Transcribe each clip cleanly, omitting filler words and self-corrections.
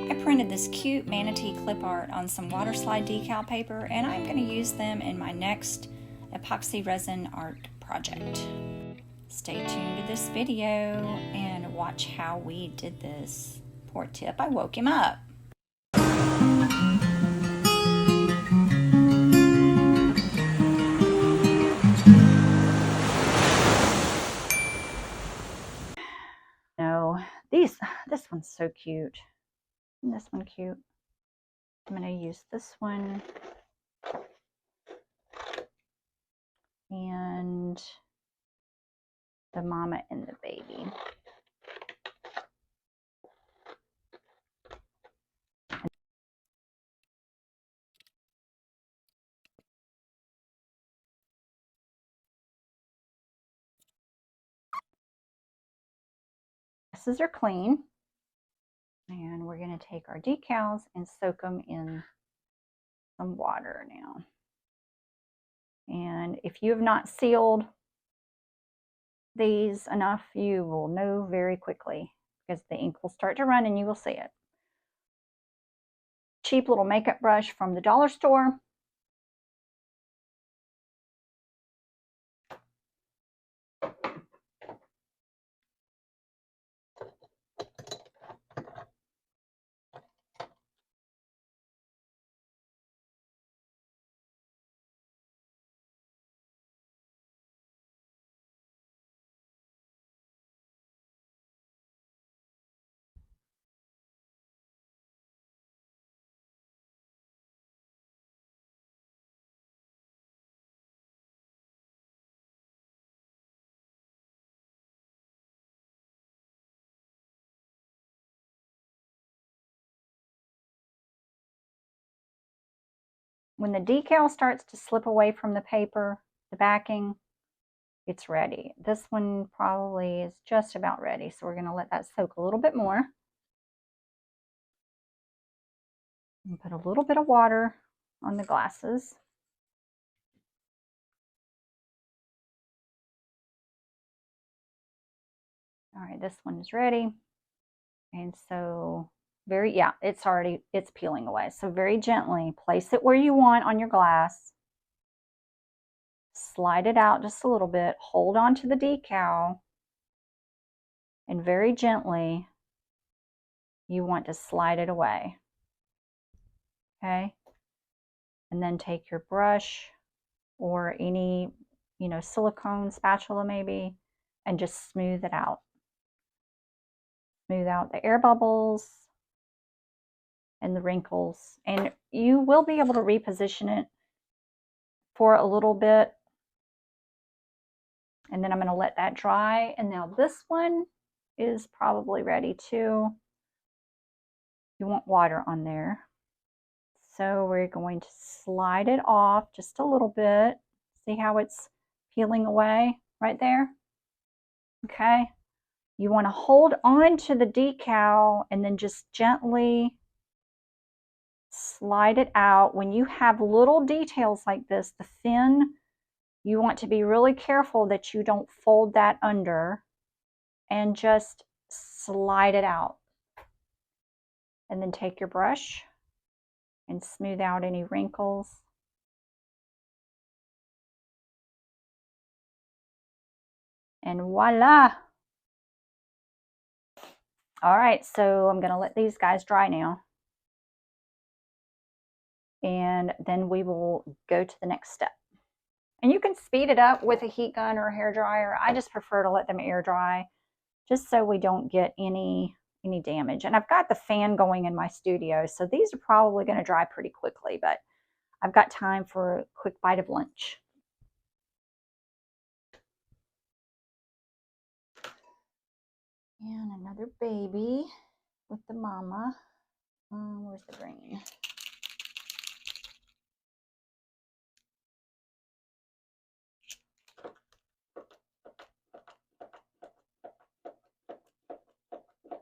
I printed this cute manatee clip art on some waterslide decal paper, and I'm going to use them in my next epoxy resin art project. Stay tuned to this video and watch how we did this. Poor Tip, I woke him up. No, this one's so cute. Isn't this one cute? I'm going to use this one and the mama and the baby. Glasses are clean, and we're going to take our decals and soak them in some water now. And if you have not sealed these enough, you will know very quickly because the ink will start to run and you will see it. Cheap little makeup brush from the dollar store. When the decal starts to slip away from the paper, the backing, it's ready. This one probably is just about ready, so we're going to let that soak a little bit more. And put a little bit of water on the glasses. All right, this one is ready. And so it's peeling away. So very gently place it where you want on your glass. Slide it out just a little bit. Hold on to the decal. And very gently, you want to slide it away. Okay? And then take your brush or any, silicone spatula maybe, and just smooth it out. Smooth out the air bubbles and the wrinkles, and you will be able to reposition it for a little bit, and then I'm going to let that dry. And now this one is probably ready too. You want water on there, so we're going to slide it off just a little bit. See how it's peeling away right there? Okay, you want to hold on to the decal and then just gently slide it out. When you have little details like this, the fin, you want to be really careful that you don't fold that under, and just slide it out. And then take your brush and smooth out any wrinkles. And voila! All right, so I'm going to let these guys dry now. And then we will go to the next step. And you can speed it up with a heat gun or a hair dryer. I just prefer to let them air dry just so we don't get any damage. And I've got the fan going in my studio, so these are probably going to dry pretty quickly, but I've got time for a quick bite of lunch. And another baby with the mama. Where's the green?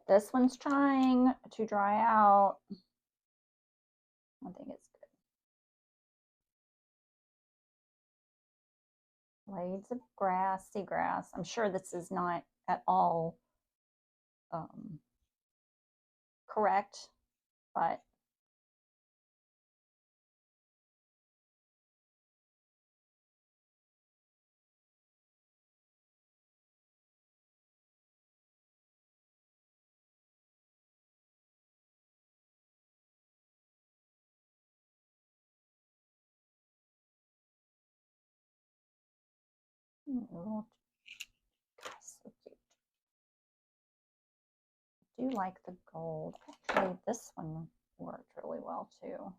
This one's trying to dry out. I think it's good. Blades of grass, seagrass. I'm sure this is not at all correct. but oh, gosh, so cute. I do like the gold. Actually, this one worked really well too.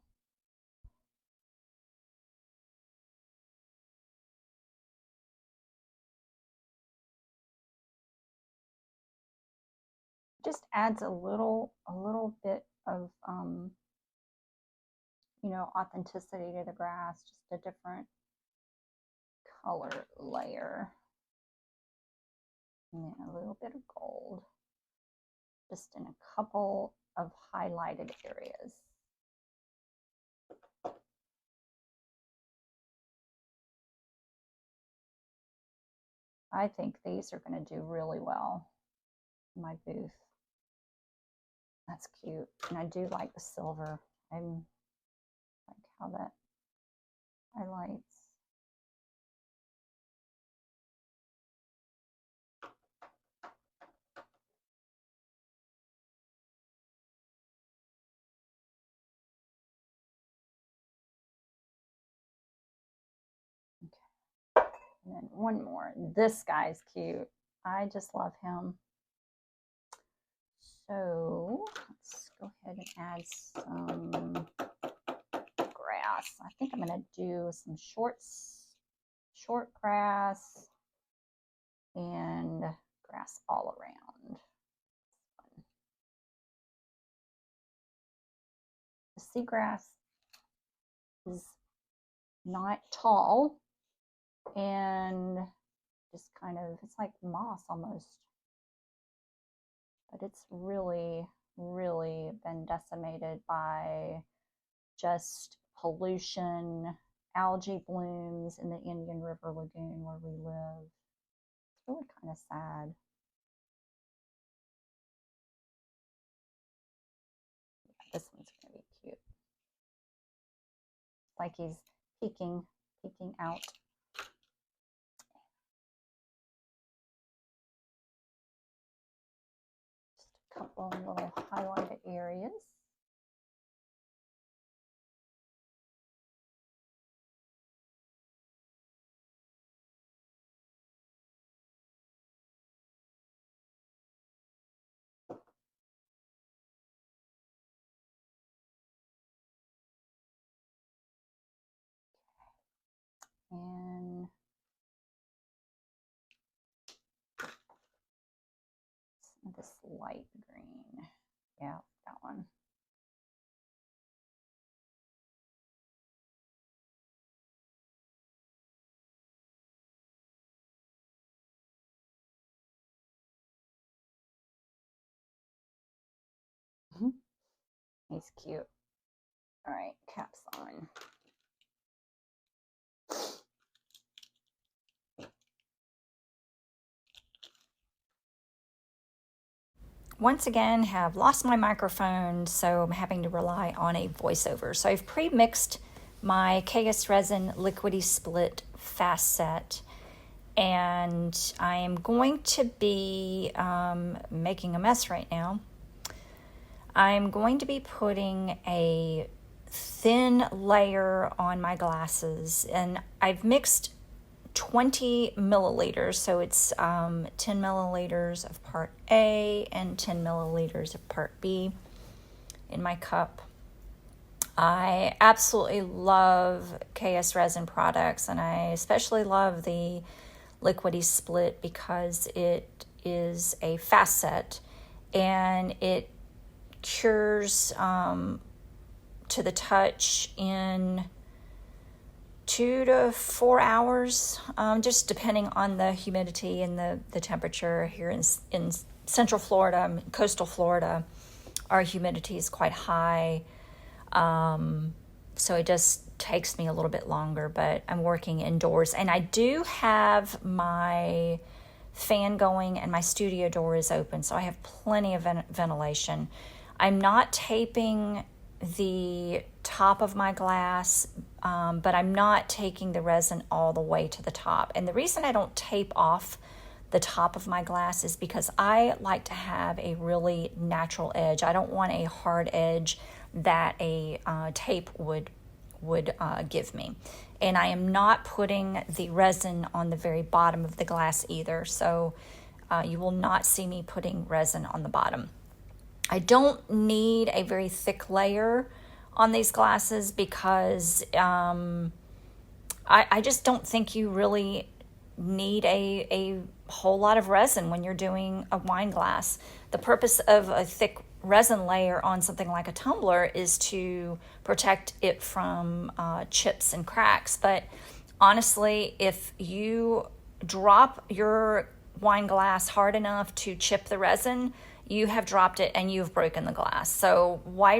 Just adds a little bit of you know, authenticity to the grass, just a different color layer. And a little bit of gold, just in a couple of highlighted areas. I think these are going to do really well in my booth. That's cute. And I do like the silver. I like how that highlights. Okay. And then one more. This guy's cute. I just love him. So let's go ahead and add some grass. I think I'm going to do some short grass and grass all around. The seagrass is not tall and just kind of, it's like moss almost, but it's really been decimated by just pollution, algae blooms in the Indian River Lagoon where we live. It's really kind of sad. Yeah, this one's going to be cute. Like he's peeking out. Just a couple little highlighted areas. And this light green. Yeah, that one. He's cute. All right, caps on. Once again, have lost my microphone, so I'm having to rely on a voiceover. So I've pre-mixed my KSRESIN liquidy split fast set, and I am going to be making a mess right now. I'm going to be putting a thin layer on my glasses, and I've mixed 20 milliliters, so it's 10 milliliters of part A and 10 milliliters of part B in my cup. I absolutely love KSRESIN products, and I especially love the liquidy split because it is a fast set and it cures to the touch in 2 to 4 hours, just depending on the humidity and the temperature. Here in central Florida, coastal Florida, our humidity is quite high, so it just takes me a little bit longer, but I'm working indoors, and I do have my fan going and my studio door is open, so I have plenty of ventilation. I'm not taping the top of my glass, but I'm not taking the resin all the way to the top. And the reason I don't tape off the top of my glass is because I like to have a really natural edge. I don't want a hard edge that a tape would give me. And I am not putting the resin on the very bottom of the glass either, so you will not see me putting resin on the bottom. I don't need a very thick layer on these glasses because I just don't think you really need a whole lot of resin when you're doing a wine glass. The purpose of a thick resin layer on something like a tumbler is to protect it from chips and cracks. But honestly, if you drop your wine glass hard enough to chip the resin, you have dropped it and you've broken the glass. So why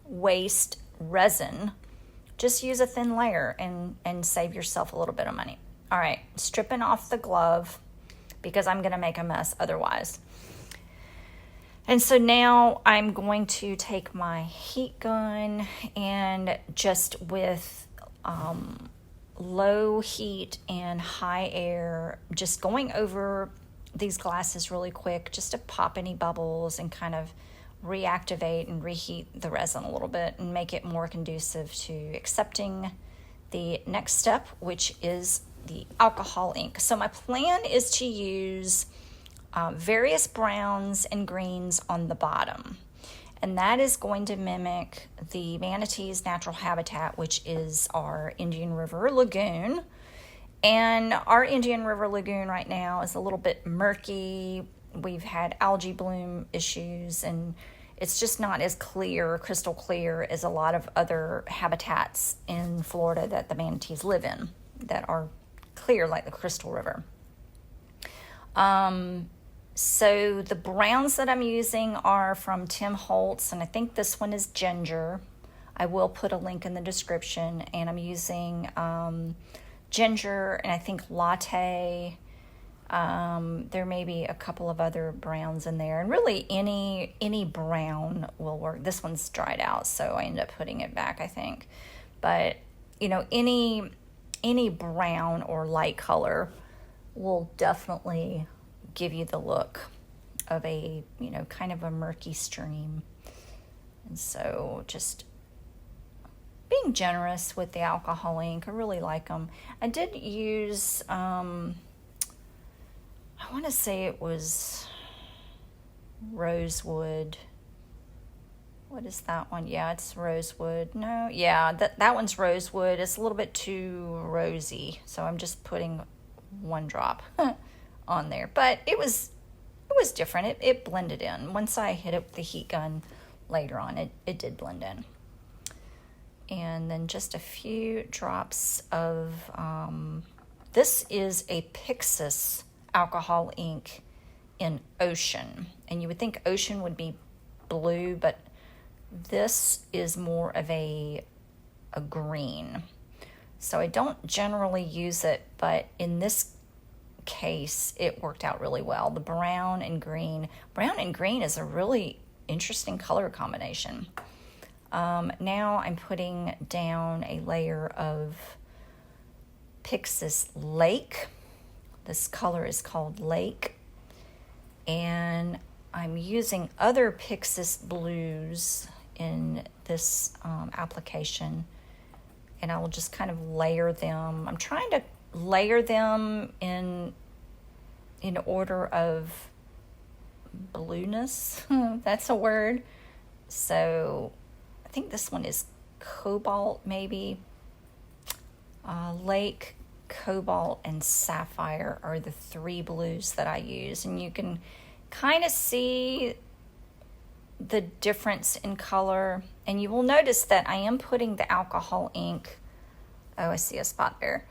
waste resin? Just use a thin layer and save yourself a little bit of money. All right, stripping off the glove because I'm gonna make a mess otherwise. And so now I'm going to take my heat gun and just with low heat and high air, just going over these glasses really quick just to pop any bubbles and kind of reactivate and reheat the resin a little bit and make it more conducive to accepting the next step, which is the alcohol ink. So my plan is to use various browns and greens on the bottom, and that is going to mimic the manatee's natural habitat, which is our Indian River Lagoon. And our Indian River Lagoon right now is a little bit murky. We've had algae bloom issues, and it's just not as clear, crystal clear, as a lot of other habitats in Florida that the manatees live in that are clear like the Crystal River. So the browns that I'm using are from Tim Holtz, and I think this one is ginger. I will put a link in the description, and I'm using ginger and I think latte. There may be a couple of other browns in there, and really any brown will work. This one's dried out, so I end up putting it back, I think. But you know, any brown or light color will definitely give you the look of a, you know, kind of a murky stream. And so just being generous with the alcohol ink. I really like them. I did use I want to say it was rosewood. What is that one? Yeah, it's rosewood. No, yeah, that one's rosewood. It's a little bit too rosy, so I'm just putting one drop on there. But it was different. It blended in. Once I hit it with the heat gun later on, it did blend in. And then just a few drops of this is a Pixis alcohol ink in Ocean, and you would think Ocean would be blue, but this is more of a green. So I don't generally use it, but in this case it worked out really well. The brown and green is a really interesting color combination. Now I'm putting down a layer of Pixis Lake. This color is called Lake, and I'm using other Pixis blues in this application, and I will just kind of layer them. I'm trying to layer them in order of blueness. That's a word. So I think this one is Cobalt, maybe. Lake, Cobalt, and Sapphire are the three blues that I use, and you can kind of see the difference in color, and you will notice that I am putting the alcohol ink. Oh, I see a spot there.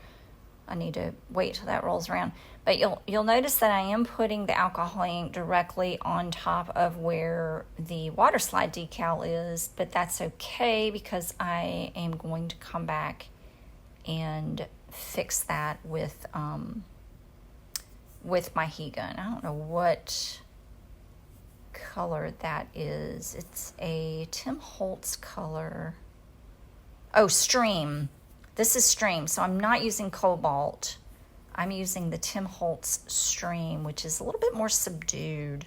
I need to wait till that rolls around. But you'll notice that I am putting the alcohol ink directly on top of where the waterslide decal is, but that's okay because I am going to come back and fix that with my heat gun. I don't know what color that is. It's a Tim Holtz color. Oh, Stream. This is Stream, so I'm not using Cobalt. I'm using the Tim Holtz Stream, which is a little bit more subdued.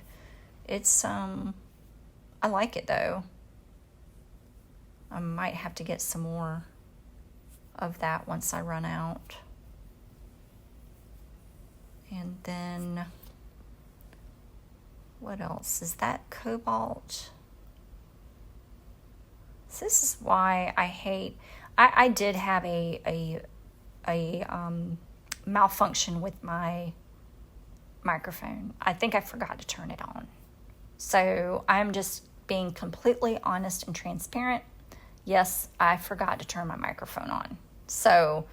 It's, I like it though. I might have to get some more of that once I run out. And then, what else? Is that Cobalt? So this is why I hate, I did have a malfunction with my microphone. I think I forgot to turn it on. So I'm just being completely honest and transparent. Yes, I forgot to turn my microphone on. So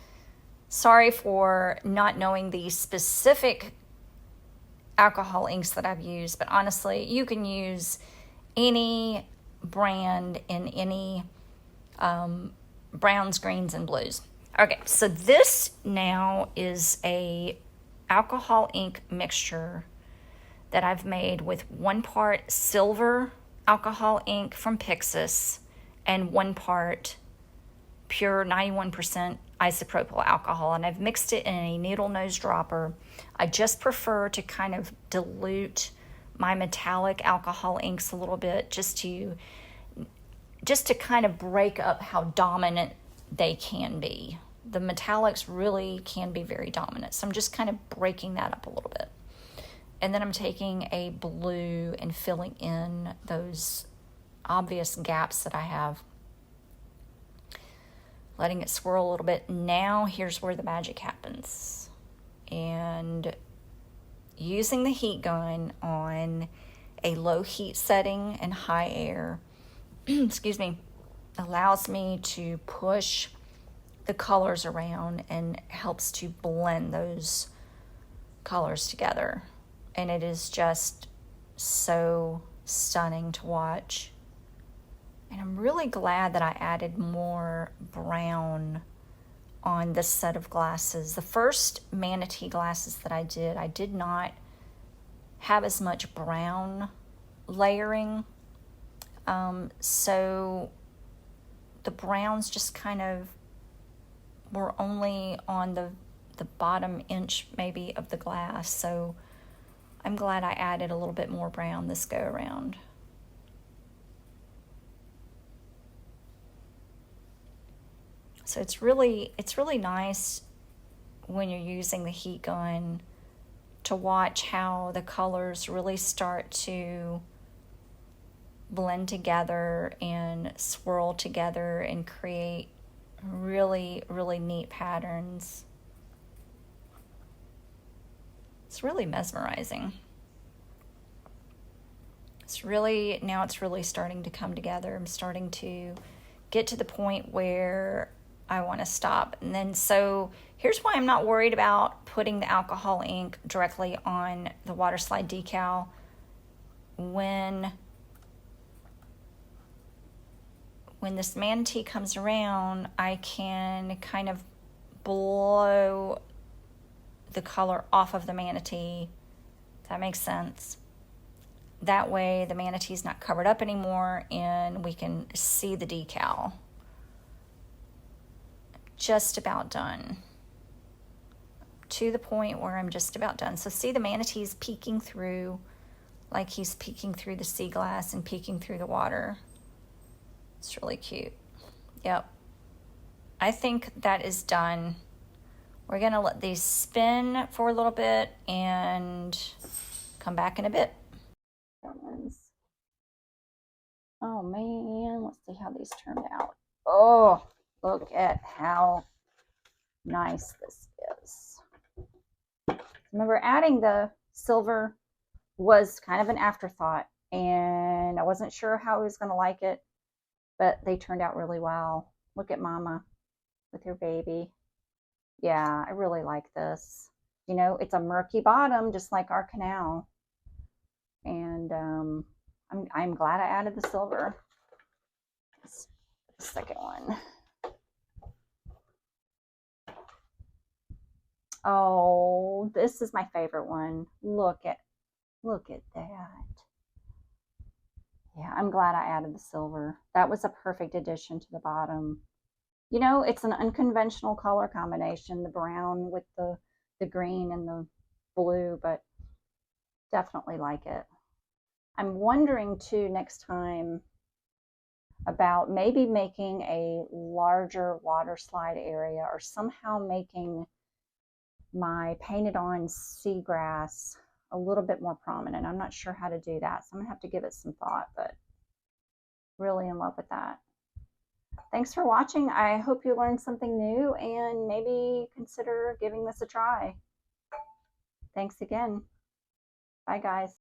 sorry for not knowing the specific alcohol inks that I've used, but honestly, you can use any brand in any browns, greens, and blues. Okay, so this now is a alcohol ink mixture that I've made with 1 part silver alcohol ink from Pixis and 1 part pure 91% isopropyl alcohol, and I've mixed it in a needle nose dropper. I just prefer to kind of dilute my metallic alcohol inks a little bit just to kind of break up how dominant they can be. The metallics really can be very dominant, so I'm just kind of breaking that up a little bit. And then I'm taking a blue and filling in those obvious gaps that I have, letting it swirl a little bit. Now here's where the magic happens. And using the heat gun on a low heat setting and high air, excuse me, allows me to push the colors around and helps to blend those colors together. And it is just so stunning to watch. And I'm really glad that I added more brown on this set of glasses. The first Manatee glasses that I did not have as much brown layering. So the browns just kind of were only on the bottom inch maybe of the glass. So I'm glad I added a little bit more brown this go around. So it's really nice when you're using the heat gun to watch how the colors really start to blend together and swirl together and create really, really neat patterns. It's really mesmerizing. Now it's really starting to come together. I'm starting to get to the point where I want to stop. And then so here's why I'm not worried about putting the alcohol ink directly on the waterslide decal. When this manatee comes around, I can kind of blow the color off of the manatee. If that makes sense. That way the manatee's not covered up anymore and we can see the decal. Just about done. To the point where I'm just about done. So see the manatee's peeking through, like he's peeking through the sea glass and peeking through the water. It's really cute. Yep. I think that is done. We're gonna let these spin for a little bit and come back in a bit. Oh man, let's see how these turned out. Oh, look at how nice this is. Remember, adding the silver was kind of an afterthought, and I wasn't sure how I was going to like it, but they turned out really well. Look at Mama with her baby. Yeah, I really like this. You know, it's a murky bottom, just like our canal. And I'm glad I added the silver. The second one. Oh, this is my favorite one. Look at that. Yeah, I'm glad I added the silver. That was a perfect addition to the bottom. You know, it's an unconventional color combination, the brown with the green and the blue, but definitely like it. I'm wondering too next time about maybe making a larger water slide area or somehow making my painted on seagrass a little bit more prominent. I'm not sure how to do that, so I'm gonna have to give it some thought, but really in love with that. Thanks for watching. I hope you learned something new and maybe consider giving this a try. Thanks again. Bye, guys.